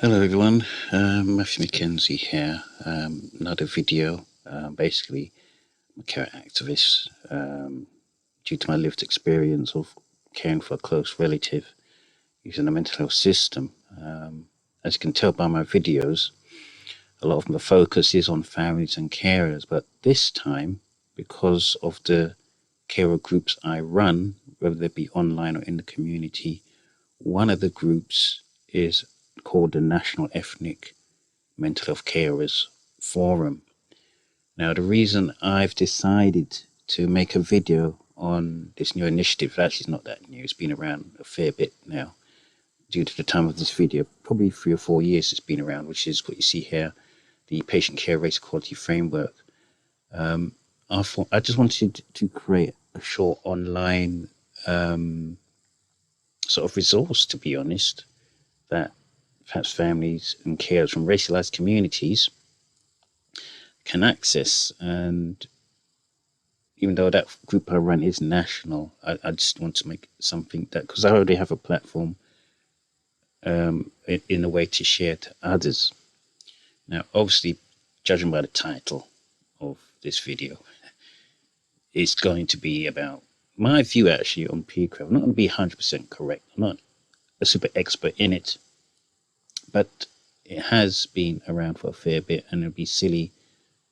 Hello everyone, Matthew McKenzie here. Another video. Basically, I'm a carer activist due to my lived experience of caring for a close relative using the mental health system. As you can tell by my videos, a lot of the focus is on families and carers, but this time, because of the carer groups I run, whether they be online or in the community, one of the groups is called the National Ethnic Mental Health Carers Forum. Now, the reason I've decided to make a video on this new initiative, actually it's not that new, it's been around a fair bit now. Due to the time of this video, probably 3 or 4 years it's been around, which is what you see here, the Patient Care Race Equality Framework. I just wanted to create a short online sort of resource, to be honest, that perhaps families and carers from racialized communities can access. And even though that group I run is national, I just want to make something that, because I already have a platform in a way to share to others. Now, obviously, judging by the title of this video, it's going to be about my view actually on PCREF. I'm not going to be 100% correct. I'm not a super expert in it, but it has been around for a fair bit, and it'd be silly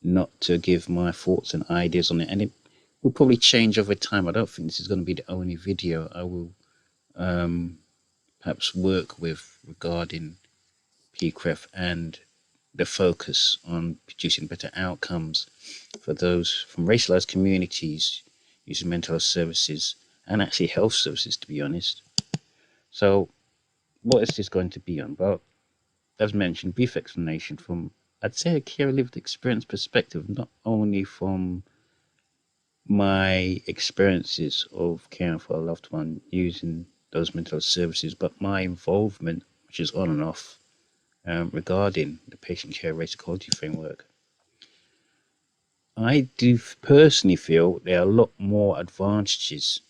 not to give my thoughts and ideas on it. And it will probably change over time. I don't think this is going to be the only video I will perhaps work with regarding PCREF and the focus on producing better outcomes for those from racialized communities using mental health services and actually health services, to be honest. So what is this going to be on? Well, as mentioned, brief explanation from, I'd say, a care lived experience perspective, not only from my experiences of caring for a loved one using those mental health services, but my involvement, which is on and off, regarding the Patient Care Race Equality Framework. I do personally feel there are a lot more advantages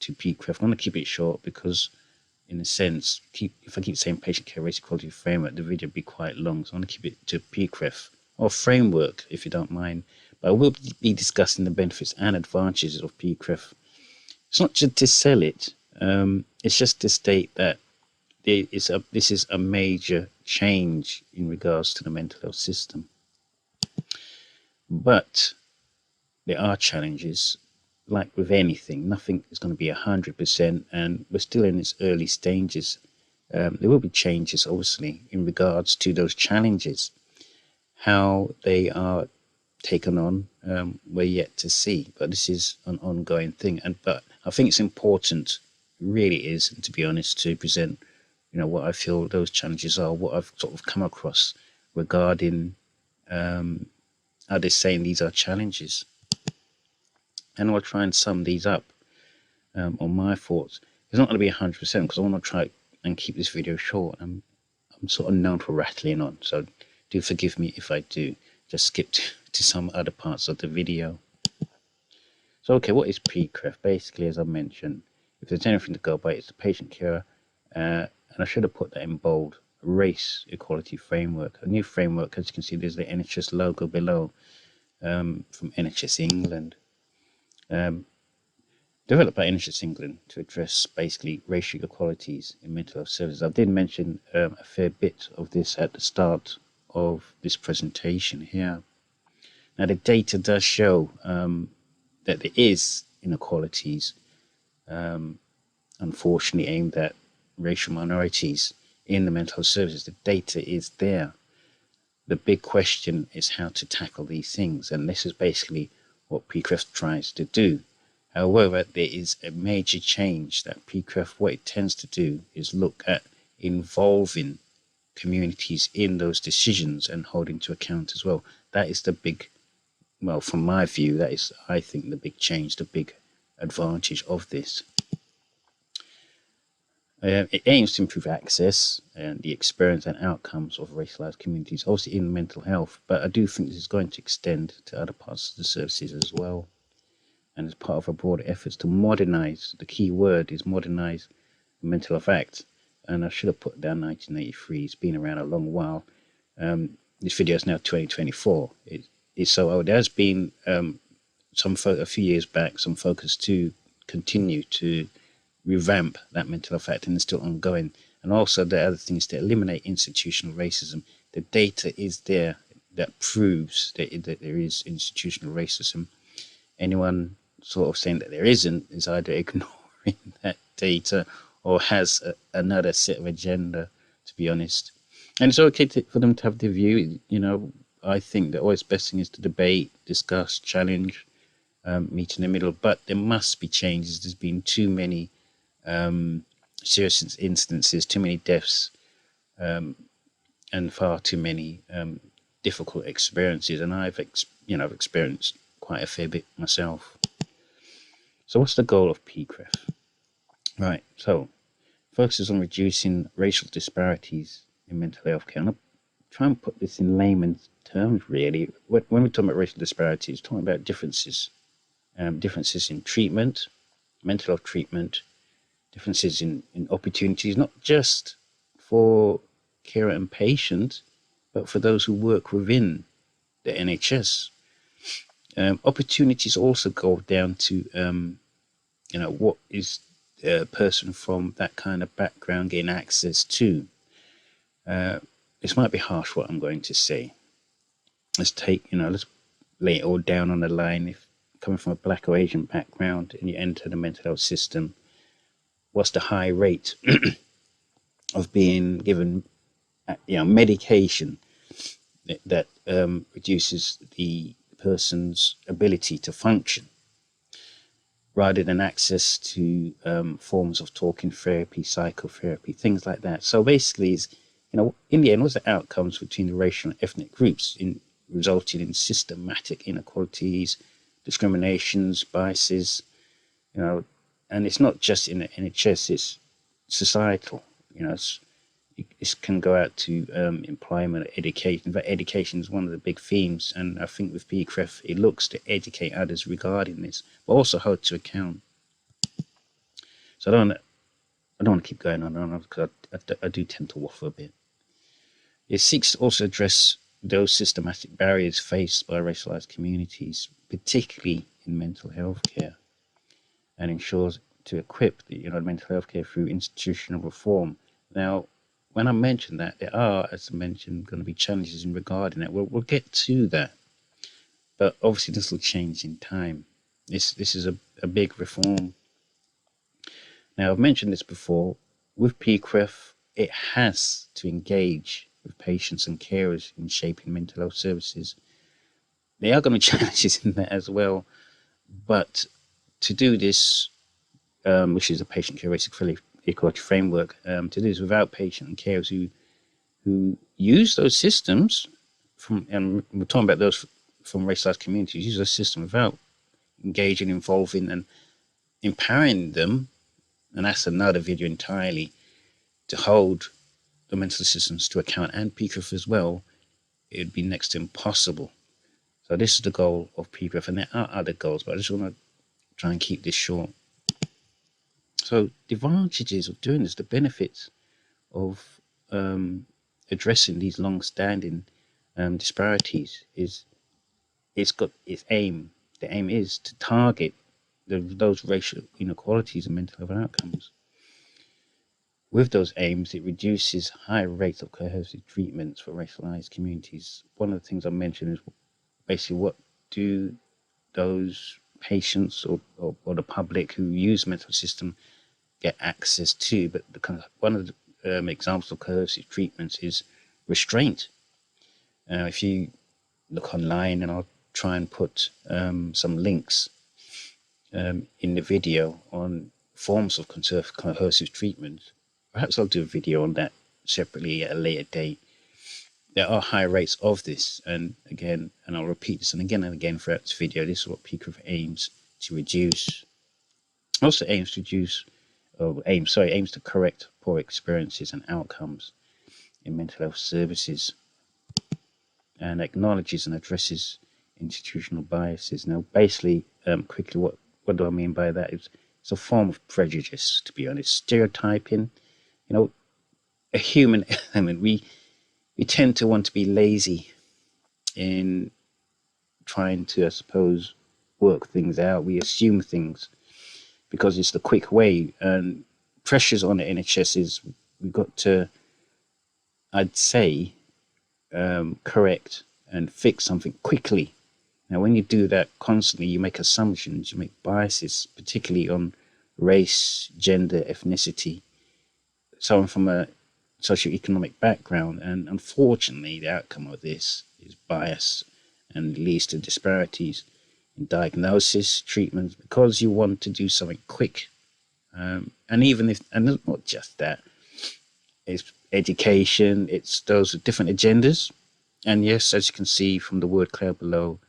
to PCREF. I'm going to keep it short because, in a sense, if I keep saying Patient Care Race Equality Framework, the video would be quite long. So I'm going to keep it to PCREF, or framework, if you don't mind. But I will be discussing the benefits and advantages of PCREF. It's not just to sell it. It's just to state that this is a major change in regards to the mental health system. But there are challenges. Like with anything, nothing is going to be 100%, and we're still in its early stages. There will be changes, obviously, in regards to those challenges. How they are taken on, we're yet to see, but this is an ongoing thing. But I think it's important, really is, to be honest, to present, what I feel those challenges are, what I've sort of come across regarding how they're saying these are challenges. And I'll try and sum these up on my thoughts. It's not going to be 100% because I want to try and keep this video short. I'm sort of known for rattling on, so do forgive me if I do. Just skip to some other parts of the video. So, okay, what is PCREF? Basically, as I mentioned, if there's anything to go by, it's the Patient Care, and I should have put that in bold, Race Equality Framework. A new framework, as you can see, there's the NHS logo below, from NHS England. Developed by NHS England to address basically racial equalities in mental health services. I did mention a fair bit of this at the start of this presentation here. Now, the data does show that there is inequalities, unfortunately aimed at racial minorities in the mental health services. The data is there. The big question is how to tackle these things, and this is basically what PCREF tries to do. However, there is a major change that PCREF, what it tends to do is look at involving communities in those decisions and holding to account as well. That is the big, well, from my view, that is, I think, the big change, the big advantage of this. It aims to improve access and the experience and outcomes of racialized communities, obviously in mental health, but I do think this is going to extend to other parts of the services as well. And as part of a broader efforts to modernize, the key word is modernize the Mental Health Act, and I should have put down 1983. It's been around a long while. This video is now 2024. It's so old. There has been a few years back some focus to continue to revamp that mental health act, and it's still ongoing. And also the other thing is to eliminate institutional racism. The data is there that proves that there is institutional racism. Anyone sort of saying that there isn't is either ignoring that data or has another set of agenda, to be honest. And it's okay for them to have their view. I think the always best thing is to debate, discuss, challenge, meet in the middle. But there must be changes. There's been too many serious instances, too many deaths, and far too many difficult experiences. And I've experienced quite a fair bit myself. So what's the goal of PCREF? Right, so focuses on reducing racial disparities in mental health care. And I'll try and put this in layman's terms, really. When we're talking about racial disparities, talking about differences in treatment, mental health treatment, differences in opportunities, not just for carer and patient, but for those who work within the NHS. Opportunities also go down to, what is a person from that kind of background getting access to. This might be harsh what I'm going to say. Let's lay it all down on the line. If coming from a Black or Asian background and you enter the mental health system, what's the high rate of being given medication that reduces the person's ability to function, rather than access to forms of talking therapy, psychotherapy, things like that. So basically, in the end, what's the outcomes between the racial and ethnic groups resulting in systematic inequalities, discriminations, biases, and it's not just in the NHS, it's societal. It can go out to employment, education. But education is one of the big themes, and I think with PCREF, it looks to educate others regarding this, but also hold to account. So I don't want to keep going on and on, because I do tend to waffle a bit. It seeks to also address those systematic barriers faced by racialized communities, particularly in mental health care, and ensures to equip the mental health care through institutional reform. Now, when I mentioned that, there are, as I mentioned, going to be challenges in regarding that. We'll get to that, but obviously this will change in time. This is a big reform. Now, I've mentioned this before. With PCREF, it has to engage with patients and carers in shaping mental health services. There are going to be challenges in that as well, but to do this, which is a patient care equality framework, to do this without patient and carers who use those systems and we're talking about those from racialized communities, use those systems without engaging, involving, and empowering them, and that's another video entirely, to hold the mental systems to account, and PCREF as well, it would be next to impossible. So this is the goal of PCREF, and there are other goals, but I just want to try and keep this short. So the advantages of doing this, the benefits of addressing these long-standing disparities is it's got its aim. The aim is to target those racial inequalities and mental health outcomes. With those aims, it reduces high rates of coercive treatments for racialized communities. One of the things I mentioned is basically what do those patients or the public who use the mental system get access to. But one of the examples of coercive treatments is restraint. If you look online, and I'll try and put some links in the video on forms of coercive treatment. Perhaps I'll do a video on that separately at a later date. There are high rates of this, and I'll repeat this and again throughout this video. This is what PCREF aims to reduce. Also aims to correct poor experiences and outcomes in mental health services, and acknowledges and addresses institutional biases. Now, basically, quickly, what do I mean by that? It's a form of prejudice, to be honest. Stereotyping, a human element. We tend to want to be lazy in trying to, I suppose, work things out. We assume things because it's the quick way. And pressures on the NHS is we've got to, I'd say, correct and fix something quickly. Now, when you do that constantly, you make assumptions, you make biases, particularly on race, gender, ethnicity, someone from a socioeconomic background. And unfortunately, the outcome of this is bias and leads to disparities in diagnosis, treatment, because you want to do something quick. And even if, and not just that, it's education, it's those with different agendas. And yes, as you can see from the word cloud below,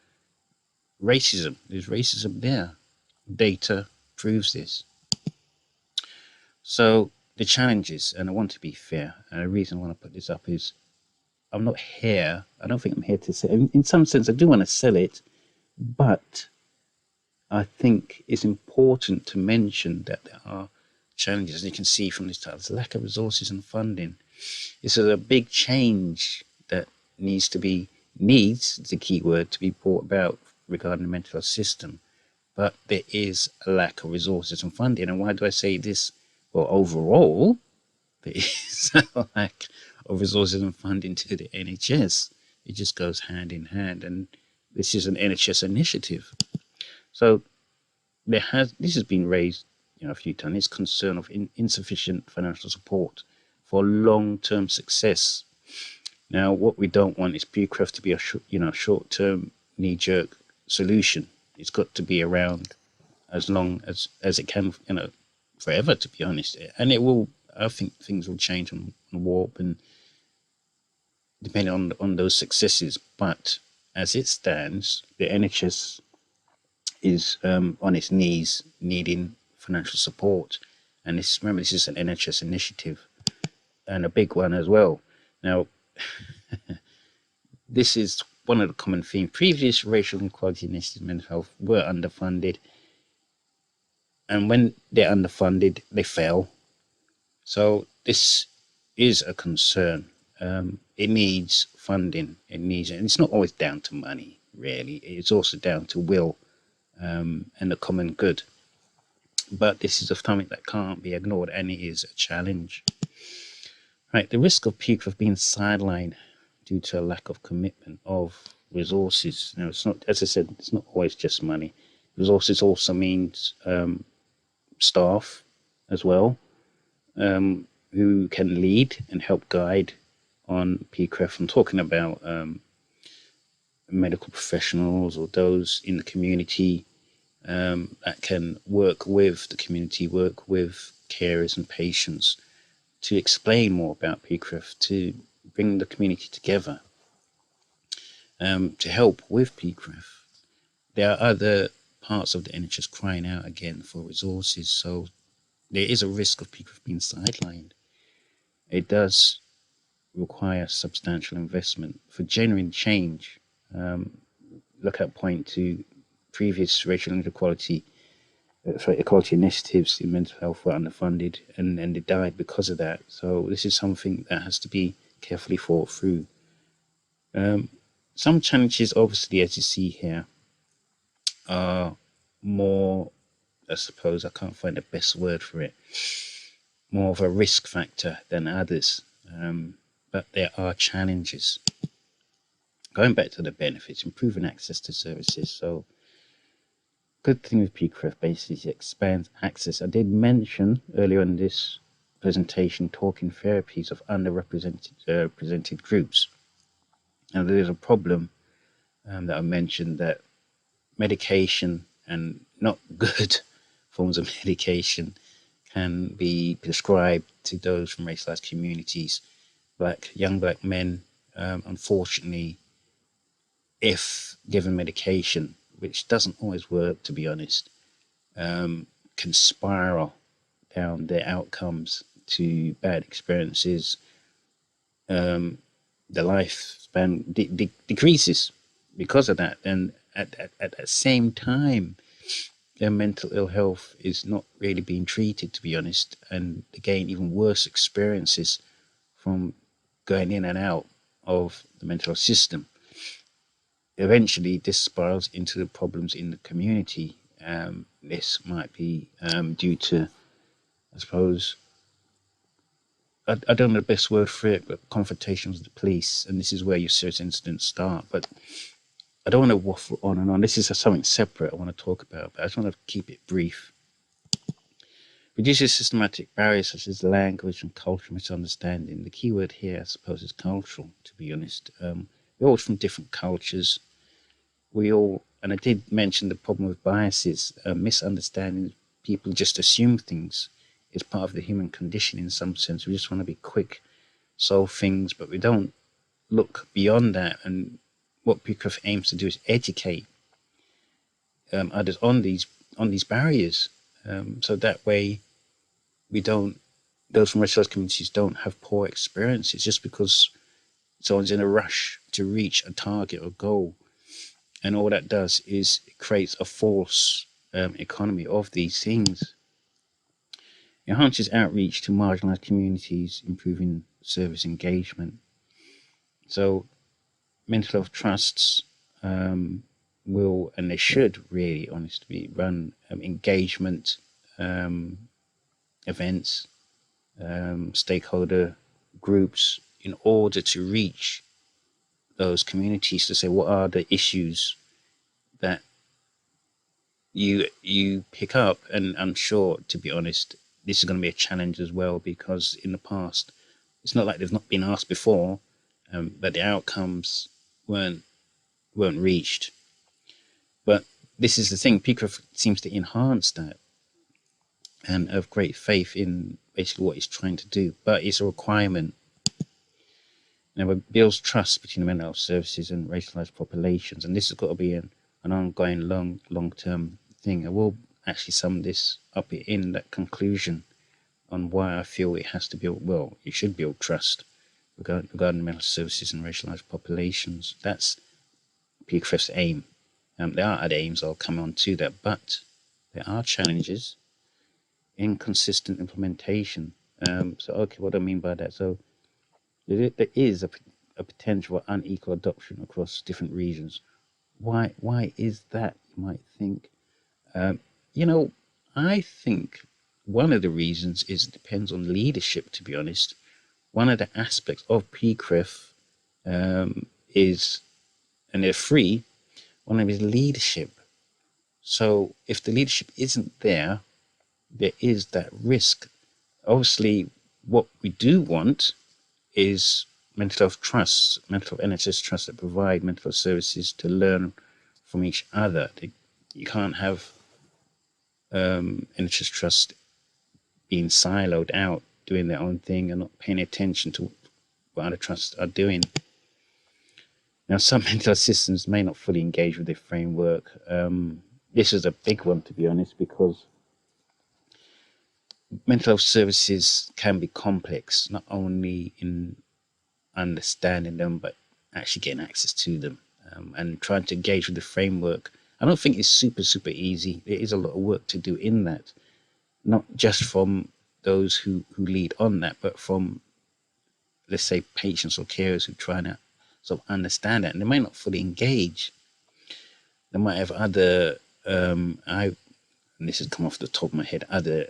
racism, there's racism there. Data proves this. So the challenges, and I want to be fair, and the reason I want to put this up is I'm not here, I don't think I'm here to sell, in some sense I do want to sell it, but I think it's important to mention that there are challenges. As you can see from this title, there's a lack of resources and funding. This is a big change that needs, the key word, to be brought about regarding the mental health system. But there is a lack of resources and funding. And why do I say this? Well, overall, there is a lack of resources and funding to the NHS. It just goes hand in hand. And this is an NHS initiative. So this has been raised, a few times. It's concern of insufficient financial support for long-term success. Now, what we don't want is PCREF to be a short-term knee-jerk solution. It's got to be around as long as it can, forever, to be honest. And it will. I think things will change on warp and depending on those successes. But as it stands, the NHS is on its knees, needing financial support. And remember, this is an NHS initiative and a big one as well. Now, this is one of the common themes. Previous racial inequality initiatives in mental health were underfunded. And when they're underfunded, they fail. So this is a concern. It needs funding. And it's not always down to money, really. It's also down to will and the common good. But this is something that can't be ignored, and it is a challenge. Right, the risk of PCREF being sidelined due to a lack of commitment of resources. It's not, as I said, it's not always just money. Resources also means staff as well, who can lead and help guide on PCREF. I'm talking about medical professionals or those in the community that can work with the community, work with carers and patients to explain more about PCREF, to bring the community together, to help with PCREF. There are other parts of the NHS crying out again for resources, so there is a risk of PCREF being sidelined. It does require substantial investment for genuine change. Look at point to previous racial inequality, equality initiatives in mental health were underfunded and they died because of that. So this is something that has to be carefully thought through. Some challenges, obviously, as you see here, are more, I suppose, I can't find the best word for it, more of a risk factor than others. But there are challenges. Going back to the benefits, improving access to services. So good thing with PCREF basically is it expands access. I did mention earlier in this presentation talking therapies of underrepresented presented groups. Now there is a problem that I mentioned, that medication and not good forms of medication can be prescribed to those from racialized communities, young black men. Unfortunately, if given medication, which doesn't always work, to be honest, can spiral down their outcomes to bad experiences. The lifespan decreases because of that. And at the same time, their mental ill health is not really being treated, to be honest, and they gain even worse experiences from going in and out of the mental health system. Eventually, this spirals into the problems in the community. This might be due to, I suppose, I don't know the best word for it, but confrontations with the police, and this is where your serious incidents start. But I don't want to waffle on and on. This is something separate I want to talk about, but I just want to keep it brief. Reduces systematic barriers such as language and cultural misunderstanding. The key word here, I suppose, is cultural, to be honest. We're all from different cultures. We all, and I did mention the problem with biases, misunderstanding. People just assume things. It's part of the human condition in some sense. We just want to be quick, solve things, but we don't look beyond that. And what PCREF aims to do is educate others on these barriers, so that way those from racialized communities don't have poor experiences just because someone's in a rush to reach a target or goal, and all that does is it creates a false economy of these things. It enhances outreach to marginalized communities, improving service engagement. So mental health trusts will, and they should really, honestly, run engagement events, stakeholder groups, in order to reach those communities to say what are the issues that you pick up. And I'm sure, to be honest, this is going to be a challenge as well, because in the past, it's not like they've not been asked before, but the outcomes weren't reached. But this is the thing, PCREF seems to enhance that and have great faith in basically what it's trying to do, but it's a requirement. Now, it builds trust between the mental health services and racialized populations, and this has got to be an ongoing long-term thing. I will actually sum this up in that conclusion on why I feel it has to build, well, it should build trust regarding mental services and racialized populations. That's PCREF's aim. There are other aims, I'll come on to that, but there are challenges. Inconsistent implementation. So, okay, what do I mean by that? So, there is a potential for unequal adoption across different regions. Why is that, you might think? I think one of the reasons is it depends on leadership, to be honest. One of the aspects of PCREF is, and they're free, one of them is leadership. So if the leadership isn't there, there is that risk. Obviously, what we do want is mental health trusts, mental health NHS trusts that provide mental health services to learn from each other. You can't have NHS trusts being siloed out, doing their own thing and not paying attention to what other trusts are doing. Now, some mental health systems may not fully engage with their framework. This is a big one, to be honest, because mental health services can be complex, not only in understanding them, but actually getting access to them, and trying to engage with the framework. I don't think it's super easy. There is a lot of work to do in that, not just from those who lead on that, but from, let's say, patients or carers who try to sort of understand that, and they might not fully engage. They might have other, and this has come off the top of my head, other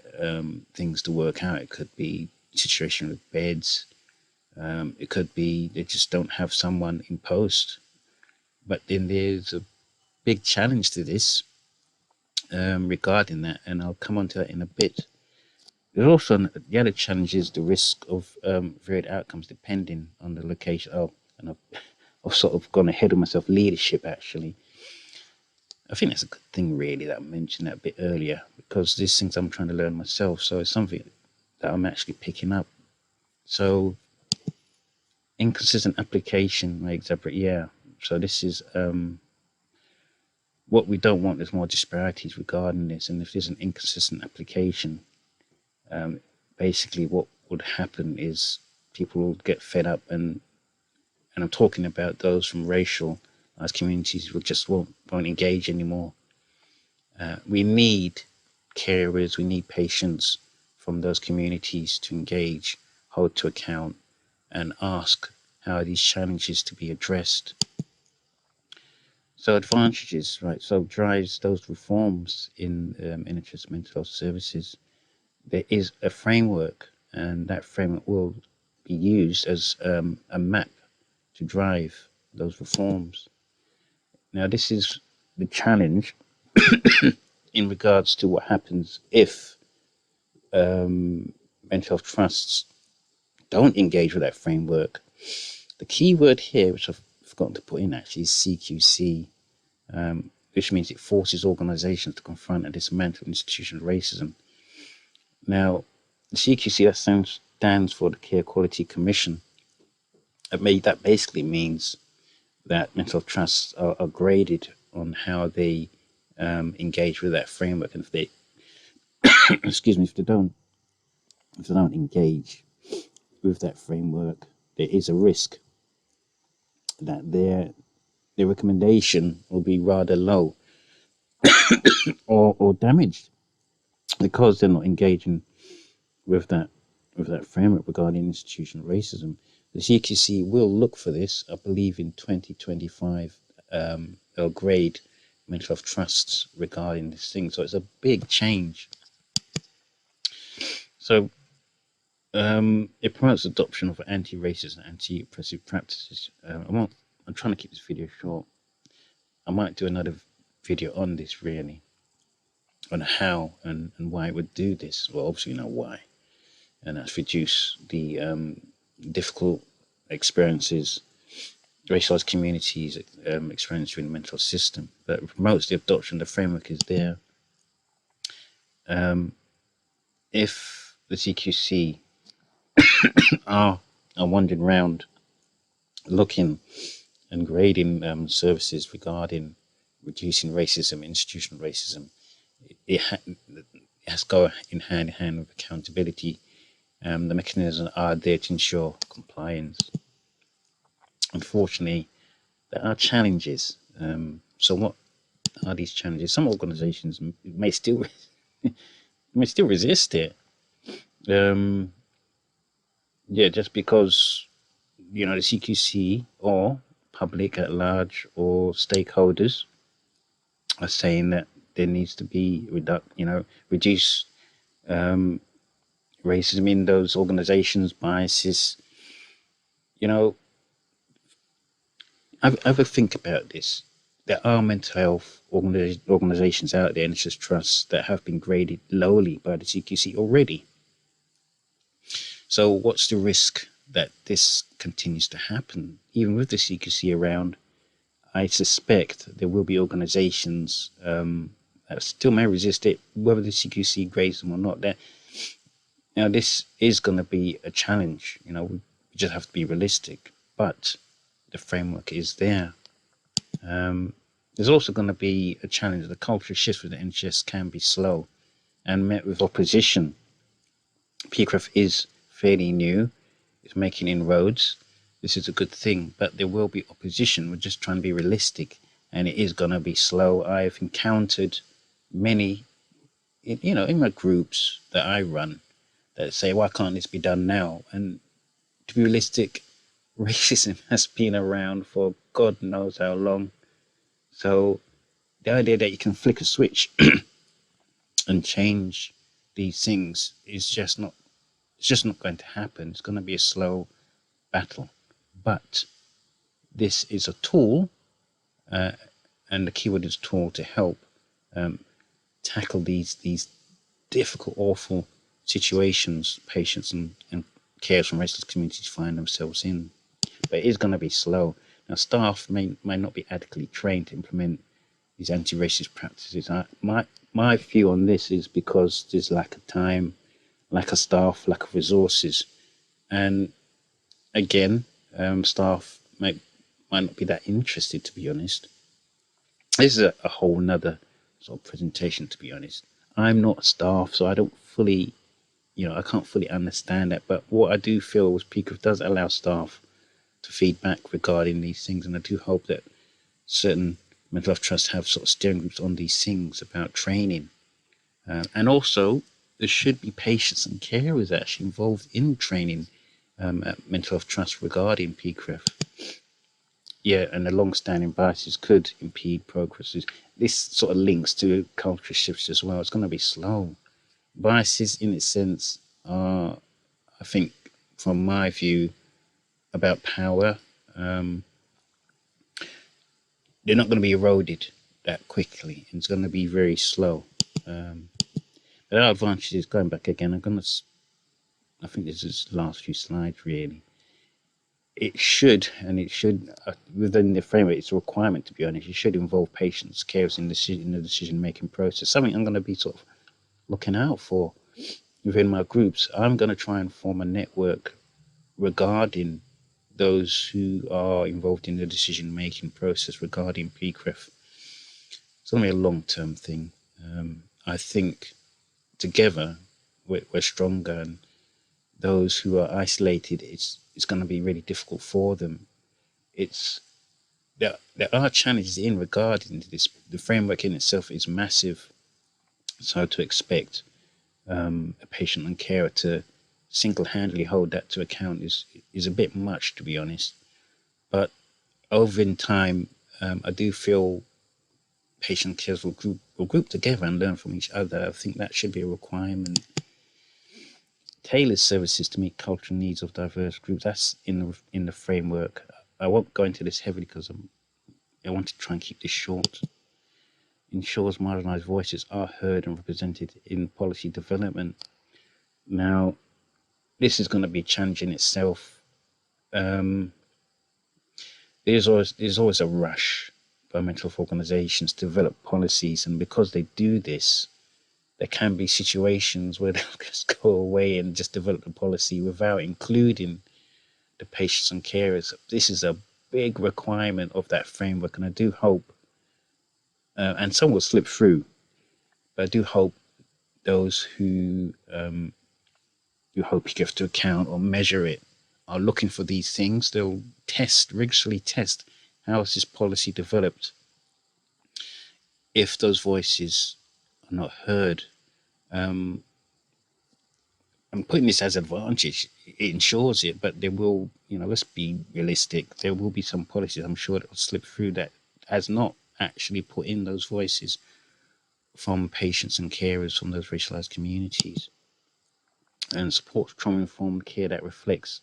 things to work out. It could be situation with beds. It could be they just don't have someone in post. But then there's a big challenge to this regarding that, and I'll come on to that in a bit. There's also the other challenge is the risk of varied outcomes depending on the location. Oh, and I've sort of gone ahead of myself. Leadership, actually. I think that's a good thing, really, that I mentioned that a bit earlier, because these things I'm trying to learn myself. So it's something that I'm actually picking up. So inconsistent application, yeah. So this is what we don't want. There's more disparities regarding this, and if there's an inconsistent application, basically what would happen is people will get fed up, and I'm talking about those from racial as communities will just won't engage anymore. We need carers, we need patients from those communities to engage, hold to account, and ask how are these challenges to be addressed. So advantages, right? So drives those reforms in NHS mental health services. There is a framework, and that framework will be used as a map to drive those reforms. Now, this is the challenge in regards to what happens if mental health trusts don't engage with that framework. The key word here, which I've forgotten to put in actually, is CQC, which means it forces organizations to confront and dismantle institutional racism. Now, the CQC, that stands for the Care Quality Commission. That basically means that mental health trusts are graded on how they engage with that framework, and if they, excuse me, if they don't engage with that framework, there is a risk that their recommendation will be rather low or damaged because they're not engaging with that framework regarding institutional racism. The CQC will look for this. I believe in 2025 they'll grade mental health trusts regarding this thing. So it's a big change. So it promotes adoption of anti-racist and anti-oppressive practices. I'm trying to keep this video short. I might do another video on this, really, on how and why it would do this. Well, obviously you know why, and that's reduce the difficult experiences racialized communities experience in the mental system. But it promotes the adoption. The framework is there. If the CQC are wandering around looking and grading services regarding reducing racism, institutional racism, it has to go in hand with accountability. The mechanisms are there to ensure compliance. Unfortunately, there are challenges. So what are these challenges? Some organizations may still resist it. Just because the CQC or public at large or stakeholders are saying that there needs to be reduce racism in those organizations, biases. Have a think about this. There are mental health organizations out there, and it's just trusts that have been graded lowly by the CQC already. So what's the risk that this continues to happen? Even with the CQC around, I suspect there will be organizations that still may resist it, whether the CQC grades them or not. Now, this is going to be a challenge. We just have to be realistic, but the framework is there. There's also going to be a challenge. The culture shifts with the NHS can be slow and met with opposition. PCREF is fairly new. It's making inroads. This is a good thing, but there will be opposition. We're just trying to be realistic, and it is going to be slow. I've encountered many, in my groups that I run, that say, why can't this be done now? And to be realistic, racism has been around for God knows how long. So the idea that you can flick a switch and change these things is just not going to happen. It's going to be a slow battle. But this is a tool, and the keyword is tool, to help tackle these difficult, awful situations patients and carers from racialized communities find themselves in. But it is going to be slow. Now, staff may not be adequately trained to implement these anti-racist practices. My view on this is because there's lack of time, lack of staff, lack of resources, and again, staff might not be that interested, to be honest. This is a whole nother sort of presentation, to be honest. I'm not staff, so I don't fully, I can't fully understand that. But what I do feel is PCREF does allow staff to feedback regarding these things, and I do hope that certain mental health trusts have sort of steering groups on these things about training. And also, there should be patients and carers actually involved in training mental health trust regarding PCREF. Yeah, and the long-standing biases could impede progress. This sort of links to culture shifts as well. It's going to be slow. Biases, in its sense, are, I think, from my view, about power. Um, they're not going to be eroded that quickly. It's going to be very slow. There are advantages. Going back again, I think this is the last few slides really. It should within the framework, it's a requirement, to be honest. It should involve patients, carers in the decision-making process. Something I'm going to be sort of looking out for within my groups. I'm going to try and form a network regarding those who are involved in the decision-making process regarding PCREF. It's going to be a long-term thing. I think together we're stronger, and those who are isolated, it's going to be really difficult for them. There are challenges in regarding this. The framework in itself is massive, so to expect a patient and carer to single-handedly hold that to account is a bit much, to be honest. But over in time, I do feel patient carers will group together and learn from each other. I think that should be a requirement. Tailor services to meet cultural needs of diverse groups. That's in the framework. I won't go into this heavily because I want to try and keep this short. Ensures marginalised voices are heard and represented in policy development. Now, this is going to be challenging itself. There's always a rush by mental health organisations to develop policies, and because they do this, there can be situations where they'll just go away and just develop the policy without including the patients and carers. This is a big requirement of that framework, and I do hope, and some will slip through, but I do hope those who hope you give to account or measure it are looking for these things. They'll rigorously test how is this policy developed. If those voices are not heard, I'm putting this as advantage. It ensures it, but there will, let's be realistic. There will be some policies, I'm sure, that will slip through that has not actually put in those voices from patients and carers from those racialized communities, and supports trauma-informed care that reflects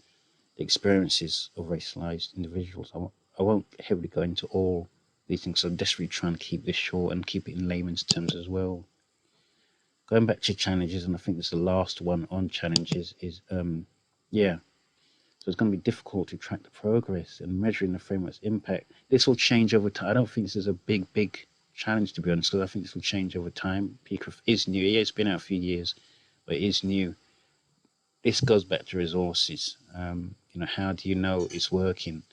the experiences of racialized individuals. I won't heavily go into all these things, so I'm desperately trying to keep this short and keep it in layman's terms as well. Going back to challenges, and I think this is the last one on challenges, is so it's going to be difficult to track the progress and measuring the framework's impact. This will change over time. I don't think this is a big challenge, to be honest, because I think this will change over time. PCREF is new. Yeah, it's been out a few years, but it is new. This goes back to resources. How do you know it's working?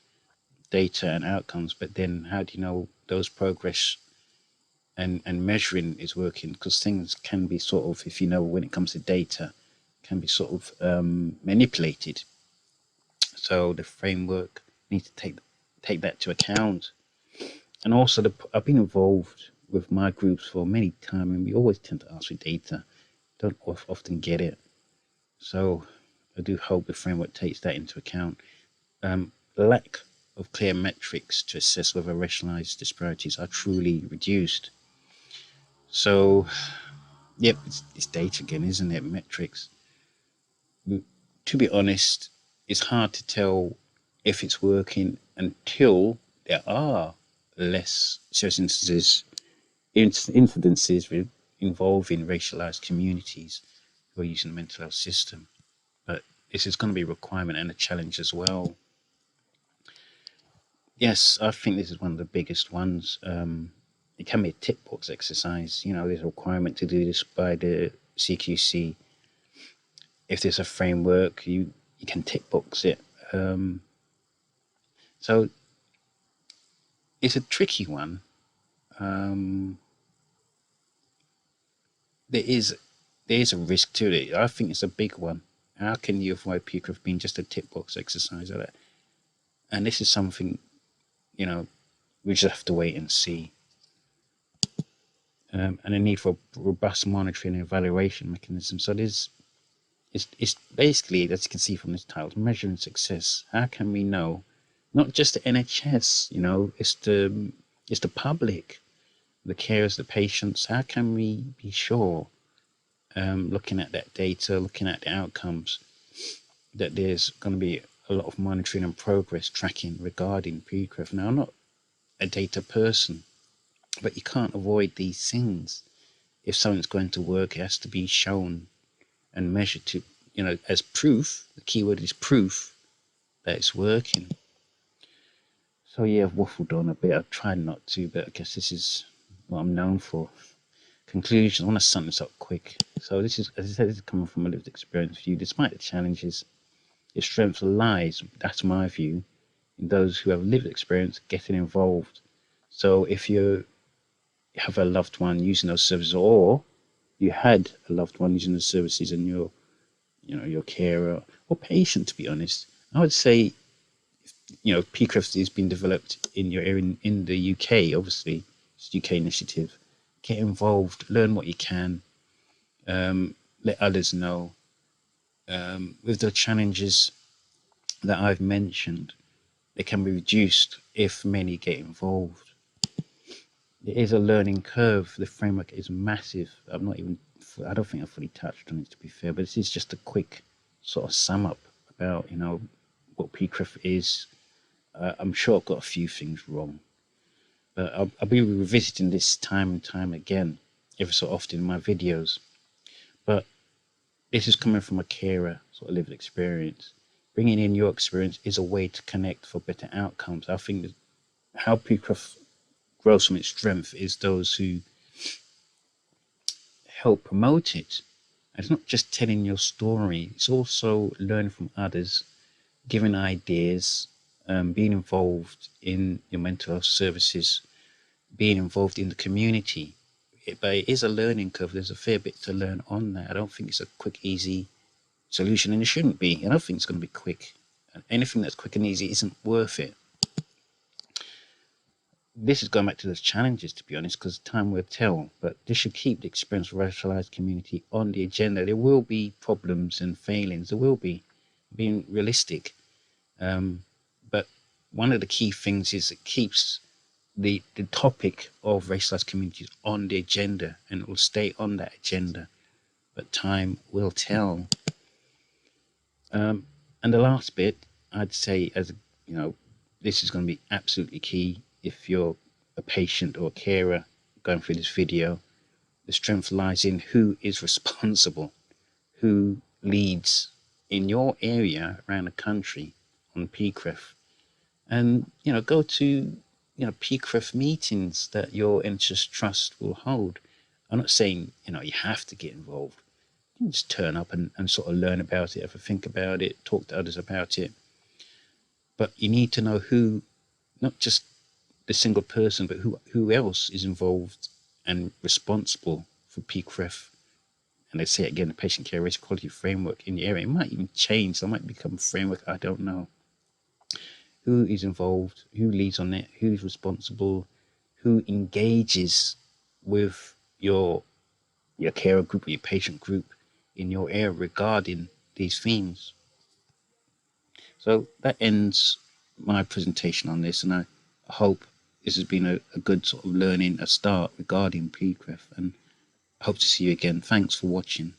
Data and outcomes, but then how do you know those progress and measuring is working? Because things can be sort of, if when it comes to data, can be sort of manipulated. So the framework needs to take that to account. And also, I've been involved with my groups for many times, and we always tend to ask for data. Don't often get it. So I do hope the framework takes that into account. Lack of clear metrics to assess whether racialized disparities are truly reduced. So, yep, it's data again, isn't it? Metrics. To be honest, it's hard to tell if it's working until there are less serious incidences involving racialized communities who are using the mental health system. But this is going to be a requirement and a challenge as well. Yes, I think this is one of the biggest ones. It can be a tick box exercise. There's a requirement to do this by the CQC. If there's a framework, you can tick box it. So it's a tricky one. There is a risk to it. I think it's a big one. How can you avoid PCREF being just a tick box exercise like that? And this is something, we just have to wait and see. And a need for robust monitoring and evaluation mechanisms. So it's basically, as you can see from this title, measuring success. How can we know? Not just the NHS, it's the public, the carers, the patients. How can we be sure, looking at that data, looking at the outcomes, that there's going to be a lot of monitoring and progress tracking regarding PCREF? Now, I'm not a data person, but you can't avoid these things. If something's going to work, it has to be shown and measured to, as proof. The keyword is proof that it's working. So yeah, I've waffled on a bit. I've tried not to, but I guess this is what I'm known for. Conclusion, I want to sum this up quick. So this is, as I said, this is coming from a lived experience view. Despite the challenges, its strength lies, that's my view, in those who have lived experience getting involved. So if you have a loved one using those services, or you had a loved one using those services, and your carer or patient, to be honest, I would say, PCREF has been developed in your area in the UK. Obviously, it's a UK initiative. Get involved, learn what you can, let others know. With the challenges that I've mentioned, they can be reduced if many get involved. There is a learning curve. The framework is massive. I don't think I've fully touched on it, to be fair, but this is just a quick sort of sum up about, what PCREF is. I'm sure I've got a few things wrong, but I'll be revisiting this time and time again, every so often in my videos. But this is coming from a carer sort of lived experience. Bringing in your experience is a way to connect for better outcomes. I think that how PCREF grows from its strength is those who help promote it. And it's not just telling your story, it's also learning from others, giving ideas, being involved in your mental health services, being involved in the community. But it is a learning curve. There's a fair bit to learn on that. I don't think it's a quick, easy solution, and it shouldn't be. I don't think it's going to be quick. And anything that's quick and easy isn't worth it. This is going back to those challenges, to be honest, because time will tell. But this should keep the experienced racialized community on the agenda. There will be problems and failings. There will be, being realistic. But one of the key things is it keeps the topic of racialized communities on the agenda, and it will stay on that agenda. But time will tell. And the last bit, I'd say, this is going to be absolutely key if you're a patient or a carer going through this video. The strength lies in who is responsible, who leads in your area around the country on PCREF. And, go to, PCREF meetings that your NHS trust will hold. I'm not saying, you have to get involved. You can just turn up and sort of learn about it, have a think about it, talk to others about it. But you need to know who, not just the single person, but who else is involved and responsible for PCREF. And they say it again, the Patient Care Race Quality Framework in the area. It might even change. It might become a framework. I don't know. Who is involved? Who leads on it? Who's responsible? Who engages with your carer group or your patient group in your area regarding these themes? So that ends my presentation on this, and I hope this has been a good sort of learning, a start regarding PCREF, and I hope to see you again. Thanks for watching.